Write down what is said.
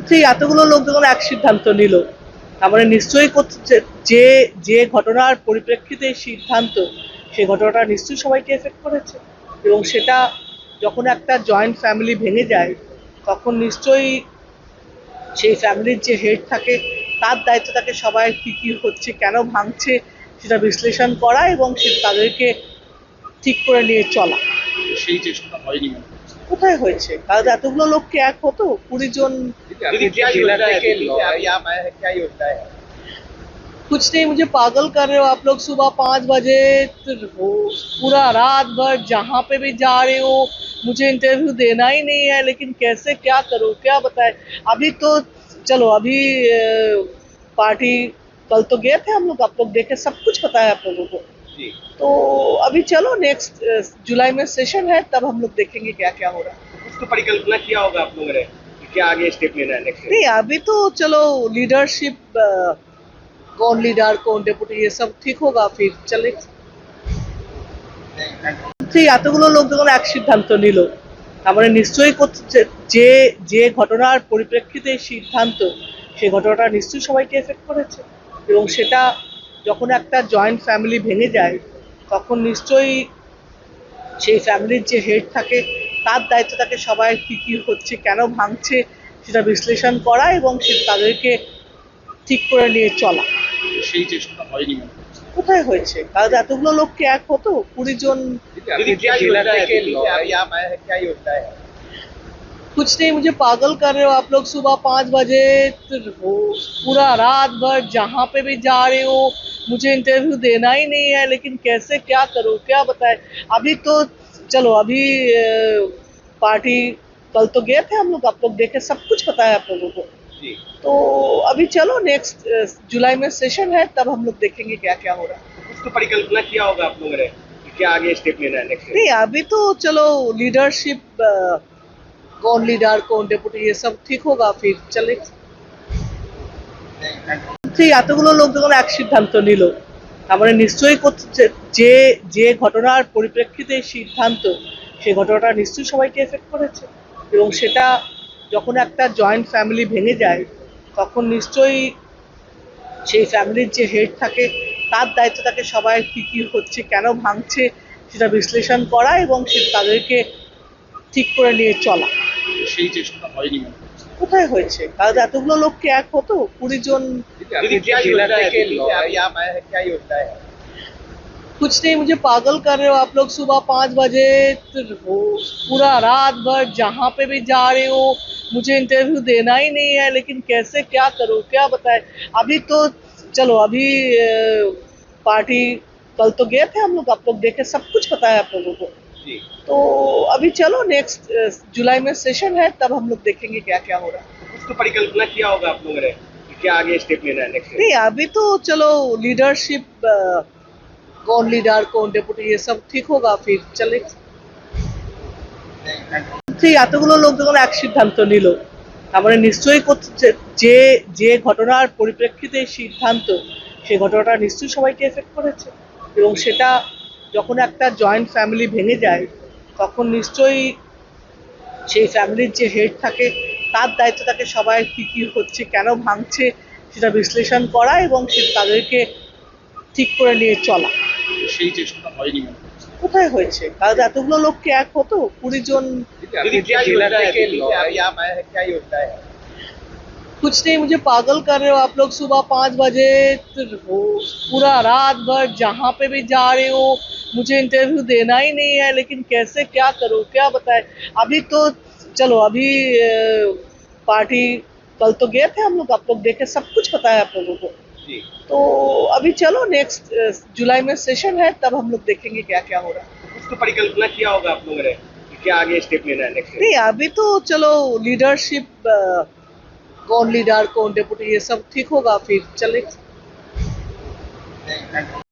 সেই এতগুলো লোক যখন এক সিদ্ধান্ত নিল, তার মানে নিশ্চয়ই যে যে ঘটনার পরিপ্রেক্ষিতে এই সিদ্ধান্ত, সেই ঘটনাটা নিশ্চয়ই সবাইকে এফেক্ট করেছে। এবং সেটা যখন একটা জয়েন্ট ফ্যামিলি ভেঙে যায়, তখন নিশ্চয়ই সেই ফ্যামিলির যে হেড থাকে, তার দায়িত্ব থাকে সবাই কি কি হচ্ছে, কেন ভাঙছে, সেটা বিশ্লেষণ করা এবং তাদেরকে ঠিক করে নিয়ে চলা। সেই চেষ্টাটা হয়নি মনে হচ্ছে। কোথায় হয়েছে? কারণ এতগুলো লোককে এক হতো 20 জন। कुछ नहीं, मुझे पागल कर रहे हो आप लोग। सुबह 5 बजे पूरा रात भर जहाँ पे भी जा रहे हो, मुझे इंटरव्यू देना ही नहीं है, लेकिन कैसे क्या करूँ, क्या बताए। अभी तो चलो, अभी पार्टी कल तो गए थे हम लोग, आप लोग देखे, सब कुछ पता है आप लोगों को। तो अभी चलो, नेक्स्ट जुलाई में सेशन है, तब हम लोग देखेंगे क्या क्या हो रहा है। कुछ तो परिकल्पना किया होगा आप लोगों ने कि क्या आगे स्टेप लेना है नेक्स्ट। नहीं, अभी तो चलो लीडरशिप, कौन लीडर कौन डेपुटी, ये सब ठीक होगा, फिर चले। সেই এতগুলো লোক যখন এক সিদ্ধান্ত নিল, তার মানে নিশ্চয়ই যে যে ঘটনার পরিপ্রেক্ষিতে এই সিদ্ধান্ত, সেই ঘটনাটা নিশ্চয়ই সবাইকে এফেক্ট করেছে। এবং সেটা যখন একটা জয়েন্ট ফ্যামিলি ভেঙে যায়, তখন নিশ্চয়ই সেই ফ্যামিলির যে হেড থাকে, তার দায়িত্ব থাকে সবাই কি কি হচ্ছে, কেন ভাঙছে, সেটা বিশ্লেষণ করা এবং তাদেরকে ঠিক করে নিয়ে চলা। সেই চেষ্টাটা হয়নি মনে হচ্ছে। কোথায় হয়েছে? কারণ এতগুলো লোককে এক হতো 20 জন। कुछ नहीं, मुझे पागल कर रहे हो आप लोग। सुबह 5 बजे पूरा रात भर जहाँ पे भी जा रहे हो, मुझे इंटरव्यू देना ही नहीं है, लेकिन कैसे क्या करूँ, क्या बताए। अभी तो चलो, अभी पार्टी कल तो गए थे हम लोग, आप लोग देखे, सब कुछ पता है आप लोगों को। तो अभी चलो, नेक्स्ट जुलाई में सेशन है, तब हम लोग देखेंगे क्या क्या हो रहा है। कुछ तो परिकल्पना किया होगा आप लोगों ने कि क्या आगे स्टेप लेना है नेक्स्ट। नहीं, अभी तो चलो लीडरशिप, कौन लीडर कौन डेपुटी, ये सब ठीक होगा, फिर चले। সেই এতগুলো লোক যখন এক সিদ্ধান্ত নিল, তার মানে নিশ্চয়ই যে যে ঘটনার পরিপ্রেক্ষিতে এই সিদ্ধান্ত, সেই ঘটনাটা নিশ্চয়ই সবাইকে এফেক্ট করেছে। এবং সেটা যখন একটা জয়েন্ট ফ্যামিলি ভেঙে যায়, তখন নিশ্চয়ই সেই ফ্যামিলির যে হেড থাকে, তার দায়িত্ব থাকে সবাই কি কি হচ্ছে, কেন ভাঙছে, সেটা বিশ্লেষণ করা এবং তাদেরকে ঠিক করে নিয়ে চলা। সেই চেষ্টাটা হয়নি মনে হচ্ছে। কোথায় হয়েছে? কারণ এতগুলো লোককে এক হতো 20 জন। कुछ नहीं, मुझे पागल कर रहे हो आप लोग। सुबह 5 बजे पूरा रात भर जहाँ पे भी जा रहे हो, मुझे इंटरव्यू देना ही नहीं है, लेकिन कैसे क्या करूँ, क्या बताए। अभी तो चलो, अभी पार्टी कल तो गए थे हम लोग, आप लोग देखे, सब कुछ पता है आप लोगों को। तो अभी चलो, नेक्स्ट जुलाई में सेशन है, तब हम लोग देखेंगे क्या क्या हो रहा है। कुछ तो परिकल्पना किया होगा आप लोगों ने कि क्या आगे स्टेप लेना है नेक्स्ट। नहीं, अभी तो चलो लीडरशिप, कौन लीडर कौन डेपुटी, ये सब ठीक होगा, फिर चले। সেই এতগুলো লোক যখন এক সিদ্ধান্ত নিল, তার মানে নিশ্চয়ই যে যে ঘটনার পরিপ্রেক্ষিতে এই সিদ্ধান্ত, সেই ঘটনাটা নিশ্চয়ই সবাইকে এফেক্ট করেছে। এবং সেটা যখন একটা জয়েন্ট ফ্যামিলি ভেঙে যায়, তখন নিশ্চয়ই সেই ফ্যামিলির যে হেড থাকে, তার দায়িত্ব থাকে সবাই কি কি হচ্ছে, কেন ভাঙছে, সেটা বিশ্লেষণ করা এবং তাদেরকে ঠিক করে নিয়ে চলা। সেই চেষ্টাটা হয়নি মনে হচ্ছে। কোথায় হয়েছে? কারণ এতগুলো লোককে এক হতো 20 জন। कुछ नहीं, मुझे पागल कर रहे हो आप लोग। सुबह 5 बजे पूरा रात भर जहाँ पे भी जा रहे हो, मुझे इंटरव्यू देना ही नहीं है, लेकिन कैसे क्या करूँ, क्या बताए। अभी तो चलो, अभी पार्टी कल तो गए थे हम लोग, आप लोग देखे, सब कुछ पता है आप लोगों को। तो अभी चलो, नेक्स्ट जुलाई में सेशन है, तब हम लोग देखेंगे क्या क्या हो रहा है। कुछ तो परिकल्पना किया होगा आप लोगों ने कि क्या आगे स्टेप लेना है नेक्स्ट। नहीं, अभी तो चलो लीडरशिप, कौन लीडर कौन डेपुटी, ये सब ठीक होगा, फिर चले।